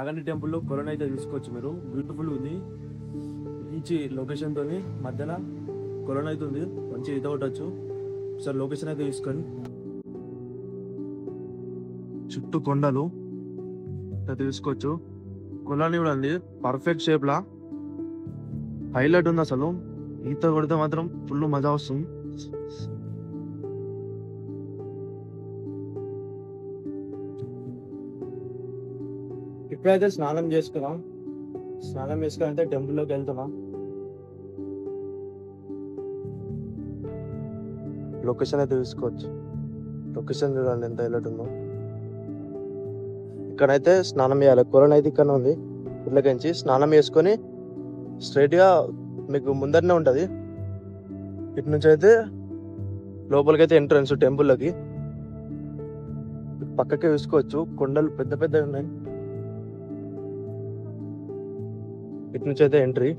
నాగండి టెంపుల్లో కొలను అయితే చూసుకోవచ్చు మీరు. బ్యూటిఫుల్ ఉంది, మంచి లొకేషన్ తోని మధ్యన కొలను అయితే ఉంది, మంచి ఈత కొట్టచ్చు. సార్ లొకేషన్ అయితే తీసుకొని చుట్టూ కొండలు తీసుకోవచ్చు. కొలని కూడా ఉంది పర్ఫెక్ట్ షేప్ లా, హైలైట్ ఉంది. అసలు ఈత కొడితే మాత్రం ఫుల్ మజా వస్తుంది. ఇప్పుడైతే స్నానం చేసుకున్నాం. స్నానం చేసుకుని అయితే టెంపుల్లోకి వెళ్తున్నాం. లొకేషన్ అయితే చూసుకోవచ్చు. లొకేషన్ చూడండి ఎంత హైలైట్ ఉందో. ఇక్కడైతే స్నానం చేయాలి. కొలను అయితే ఇక్కడ ఉంది. ఇట్లకించి స్నానం చేసుకొని స్ట్రైట్గా మీకు ముందరనే ఉంటుంది. ఇటు నుంచి అయితే లోపలికి అయితే ఎంట్రన్స్ టెంపుల్లోకి. పక్కకే చూసుకోవచ్చు కొండలు పెద్ద పెద్దగా ఉన్నాయి. ఇటు నుంచి అయితే ఎంట్రీ.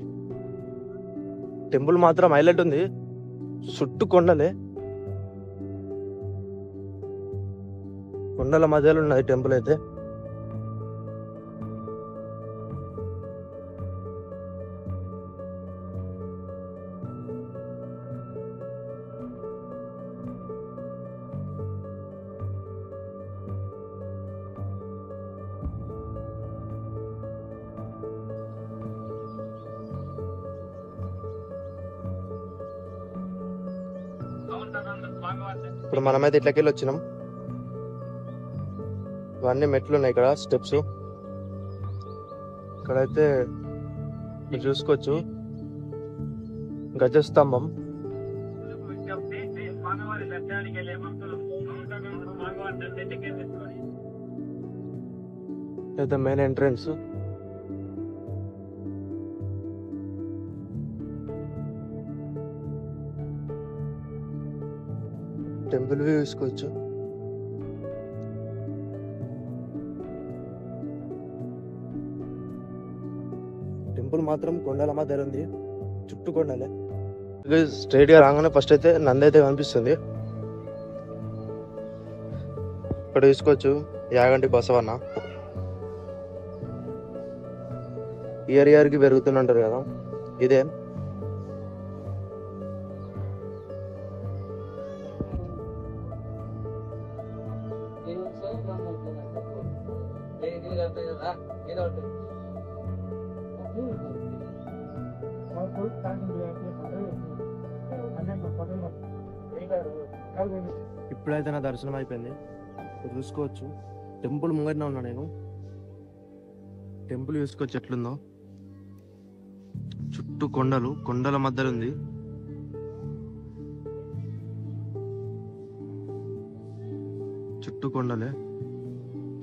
టెంపుల్ మాత్రం హైలైట్ ఉంది, చుట్టూ కొండలే, కొండల మధ్యలో ఉన్నది టెంపుల్ అయితే. ఇప్పుడు మనమైతే ఇట్లకెళ్ళి వచ్చినాం. ఇవన్నీ మెట్లు ఉన్నాయి, ఇక్కడ స్టెప్స్. ఇక్కడైతే మీరు చూసుకోవచ్చు గజస్తంభం. అయితే మెయిన్ ఎంట్రన్స్. టెంపుల్ వ్యూ చూసుకోవచ్చు. టెంపుల్ మాత్రం కొండల మధ్య ఉంది, చుట్టూ కొండలే. స్ట్రైట్ గా రాగానే ఫస్ట్ అయితే నంది అయితే కనిపిస్తుంది. ఇక్కడ చూసుకోవచ్చు యాగంటి బసవన్న. ఇయర్ కి పెరుగుతుంటారు కదా, ఇదే. ఇప్పుడైతే నా దర్శనం అయిపోయింది. చూసుకోవచ్చు టెంపుల్ ముంగట్నే ఉన్నా నేను. టెంపుల్ చూసుకోవచ్చు ఎట్లుందో, చుట్టూ కొండలు, కొండల మధ్యలో ఉంది. చుట్టూ కొండలే,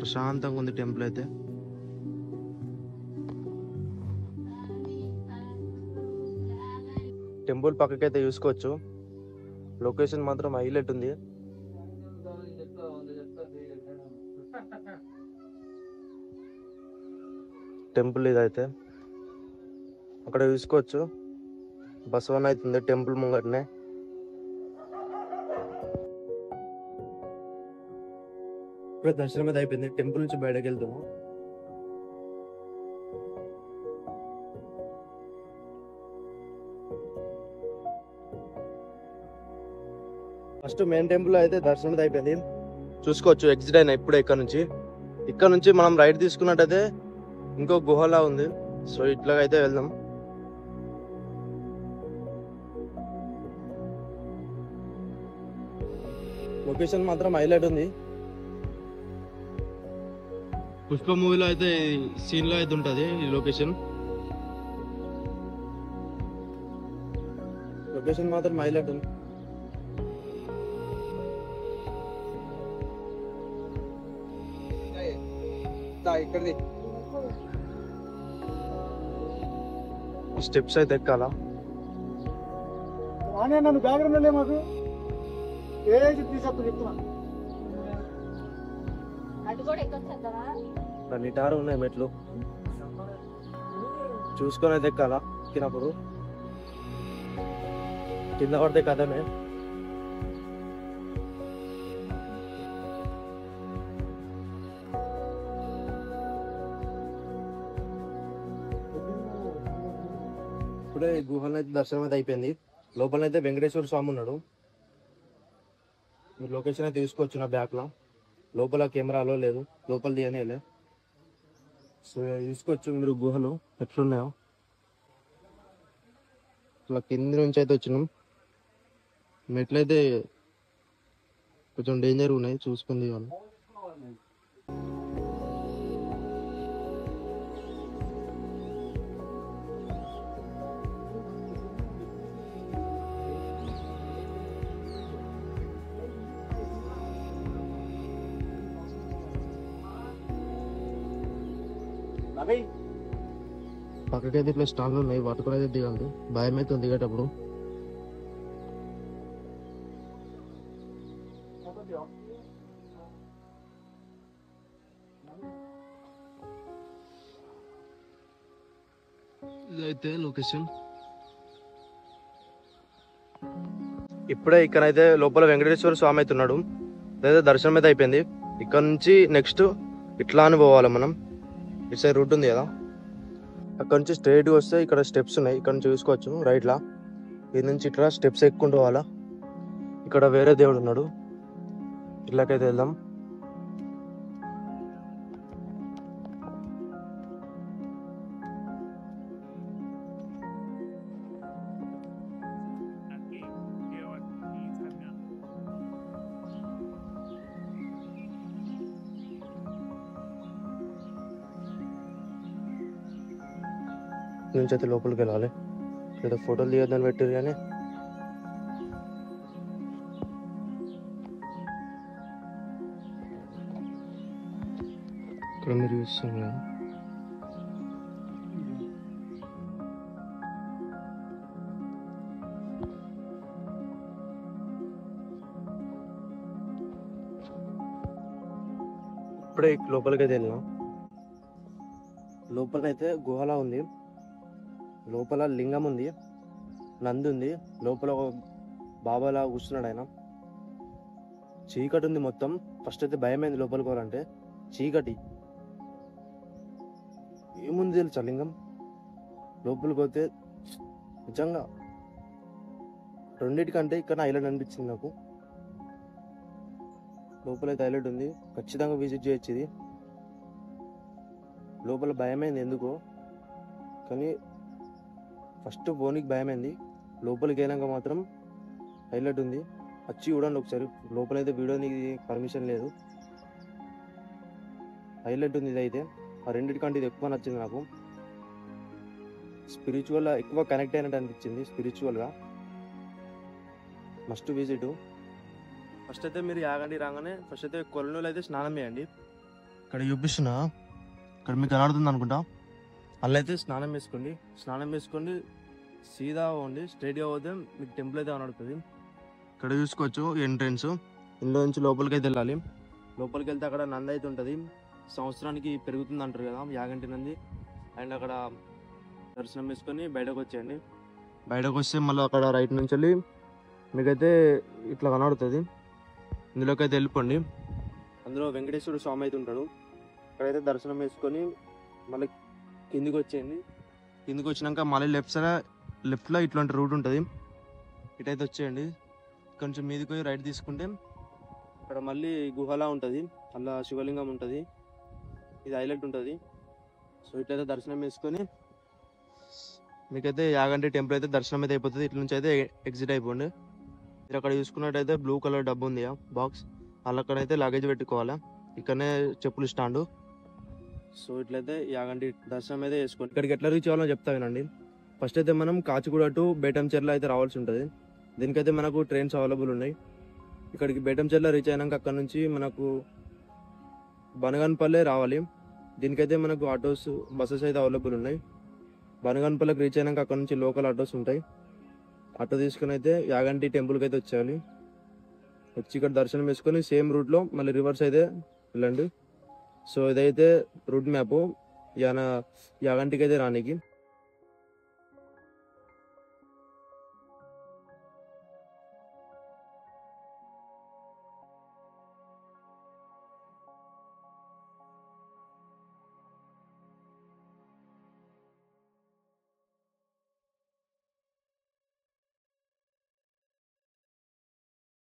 ప్రశాంతంగా ఉంది టెంపుల్ అయితే. టెంపుల్ పక్కకైతే చూసుకోవచ్చు, లొకేషన్ మాత్రం హైలైట్ ఉంది. టెంపుల్ ఇదైతే అక్కడ చూసుకోవచ్చు బసవన్న అవుతుంది టెంపుల్ ముంగటనే. ఇప్పుడే దర్శనం అయితే అయిపోయింది. టెంపుల్ నుంచి బయటకు వెళ్తాము. ఫస్ట్ మెయిన్ టెంపుల్ అయితే దర్శనం అయిపోయింది. చూసుకోవచ్చు ఎగ్జిట్ అయినా ఇప్పుడే. ఇక్కడ నుంచి మనం రైట్ తీసుకున్నట్టయితే ఇంకో గుహలా ఉంది. సో ఇట్లాగైతే వెళ్దాం. లొకేషన్ మాత్రం హైలైట్ ఉంది. పుష్ప మూవీలో అయితే సీన్ లో అయితే ఉంటది ఈ లొకేషన్. లొకేషన్ మాత్రం హైలైట్ ఉంది. స్టెప్స్ అయితే ఎక్కాలా. నన్ను బ్యాక్గ్రౌండ్ మాకు ఏదైతే తీసుకు చెప్తున్నా. నిటారు ఉన్నాయి మెట్లు, చూసుకొని అయితే ఎక్కాలా. ఎక్కినప్పుడు కింద పడితే కథమే. ఇప్పుడే గుహలో అయితే దర్శనం అయితే అయిపోయింది. లోపలైతే వెంకటేశ్వర స్వామి ఉన్నాడు. మీరు లొకేషన్ అయితే తీసుకోవచ్చు నా బ్యాక్లో. లోపల కెమెరాలో లేదు, లోపల తీయనే. సో తీసుకోవచ్చు మీరు గుహలు ఎట్లున్నాయో. ఇట్లా కింది నుంచి అయితే వచ్చినాం. మెట్లయితే కొంచెం డేంజర్ ఉన్నాయి, చూసుకుంది వాళ్ళు. పక్కకైతే ఇట్లా స్టాండ్లు ఉన్నాయి, వాటికొని అయితే దిగండి. భయం అయితే దిగేటప్పుడు. ఇదైతే లొకేషన్. ఇప్పుడే ఇక్కడైతే లోపల వెంకటేశ్వర స్వామి అయితే ఉన్నాడు. అదైతే దర్శనం అయితే అయిపోయింది. ఇక్కడ నుంచి నెక్స్ట్ ఇట్లా అని పోవాలి మనం. ఇటు సైడ్ రూట్ ఉంది కదా, అక్కడ నుంచి స్ట్రైట్గా వస్తే ఇక్కడ స్టెప్స్ ఉన్నాయి. ఇక్కడ నుంచి చూసుకోవచ్చు రైట్లా. ఇది నుంచి ఇట్లా స్టెప్స్ ఎక్కుంటూ పోవాలా. ఇక్కడ వేరే దేవుడు ఉన్నాడు, ఇట్లాకైతే వెళ్దాం. నుంచి అయితే లోపలికి వెళ్ళాలి. ఇక్కడ ఫోటోలు తీయొద్దని పెట్టారు కానీ ఇక్కడ మీరు చూస్తున్నారు. ఇప్పుడే లోపలికైతే వెళ్ళినాం. లోపలైతే గుహలా ఉంది. లోపల లింగం ఉంది, నంది ఉంది. లోపల ఒక బాబాలా కూర్చున్నాడు ఆయన. చీకటి ఉంది మొత్తం. ఫస్ట్ అయితే భయమైంది లోపలికి పోవాలంటే. చీకటి ఏముంది తెలుసా లింగం. లోపలికి పోతే నిజంగా రెండింటికంటే ఇక్కడ హైలైట్ అనిపించింది నాకు. లోపలైతే హైలైట్ ఉంది, ఖచ్చితంగా విజిట్ చేయొచ్చు ఇది. లోపల భయమైంది ఎందుకో, కానీ ఫస్ట్ పోనీకి భయమైంది. లోపలికి వెళ్ళాక మాత్రం హైలైట్ ఉంది. వచ్చి చూడండి ఒకసారి. లోపలైతే వీడియోనికి పర్మిషన్ లేదు. హైలైట్ ఉంది ఇదైతే. ఆ రెండింటికంటే ఇది ఎక్కువ నచ్చింది నాకు. స్పిరిచువల్గా ఎక్కువ కనెక్ట్ అయినట్టు అనిపించింది. స్పిరిచువల్గా మస్ట్ విజిట్. ఫస్ట్ అయితే మీరు యాగండి రాగానే ఫస్ట్ అయితే కొలనూలు అయితే స్నానం చేయండి. ఇక్కడ చూపిస్తున్నా, ఇక్కడ మీకు కనబడుతుంది అనుకుంటా. అలా అయితే స్నానం వేసుకోండి. స్నానం వేసుకోండి, సీదా పోండి. స్ట్రైట్గా పోతే మీకు టెంపుల్ అయితే కనబడుతుంది. ఇక్కడ చూసుకోవచ్చు ఎంట్రెన్స్. ఇందులో నుంచి లోపలికి అయితే వెళ్ళాలి. లోపలికి వెళ్తే అక్కడ నంది అయితే ఉంటుంది. సంవత్సరానికి పెరుగుతుంది అంటారు కదా యాగంటి నంది. అండ్ అక్కడ దర్శనం వేసుకొని బయటకు వచ్చేయండి. బయటకు వస్తే మళ్ళీ అక్కడ రైట్ నుంచి వెళ్ళి మీకైతే ఇట్లా కనబడుతుంది. ఇందులోకి అయితే వెళ్ళిపోండి. అందులో వెంకటేశ్వర స్వామి అయితే ఉంటాడు. అక్కడైతే దర్శనం వేసుకొని మళ్ళీ కిందికి వచ్చేయండి. కిందికి వచ్చినాక మళ్ళీ లెఫ్ట్లో ఇట్లాంటి రూట్ ఉంటుంది. ఇటైతే వచ్చేయండి. కొంచెం మీదకి పోయి రైట్ తీసుకుంటే అక్కడ మళ్ళీ గుహలా ఉంటుంది. అలా శివలింగం ఉంటుంది. ఇది హైలైట్ ఉంటుంది. సో ఇట్లయితే దర్శనం వేసుకొని మీకైతే యాగంటి టెంపుల్ అయితే దర్శనం అయితే అయిపోతుంది. ఇట్ల నుంచి అయితే ఎగ్జిట్ అయిపోండి. మీరు అక్కడ చూసుకున్నట్టయితే బ్లూ కలర్ డబ్బు ఉంది బాక్స్, అక్కడైతే లగేజ్ పెట్టుకోవాలా. ఇక్కడనే చెప్పులు స్టాండు. సో ఇట్లయితే యాగంటి దర్శనం అయితే వేసుకోండి. ఇక్కడికి ఎట్లా రీచ్ అవ్వాలో చెప్తా వినండి. ఫస్ట్ అయితే మనం కాచిగూడ టు బేటంచెర్ల అయితే రావాల్సి ఉంటుంది. దీనికైతే మనకు ట్రైన్స్ అవైలబుల్ ఉన్నాయి. ఇక్కడికి బేటంచెర్ల రీచ్ అయినాక అక్కడ నుంచి మనకు బనగానపల్లె రావాలి. దీనికైతే మనకు ఆటోస్ బస్సెస్ అయితే అవైలబుల్ ఉన్నాయి. బనగానపల్లెకి రీచ్ అయినాక అక్కడ నుంచి లోకల్ ఆటోస్ ఉంటాయి. ఆటో తీసుకుని అయితే యాగంటి టెంపుల్కి అయితే వచ్చేయాలి. వచ్చి ఇక్కడ దర్శనం వేసుకొని సేమ్ రూట్లో మళ్ళీ రివర్స్ అయితే వెళ్ళండి. సో ఇదైతే రూట్ మ్యాప్ యాగంటికి అయితే రానికి.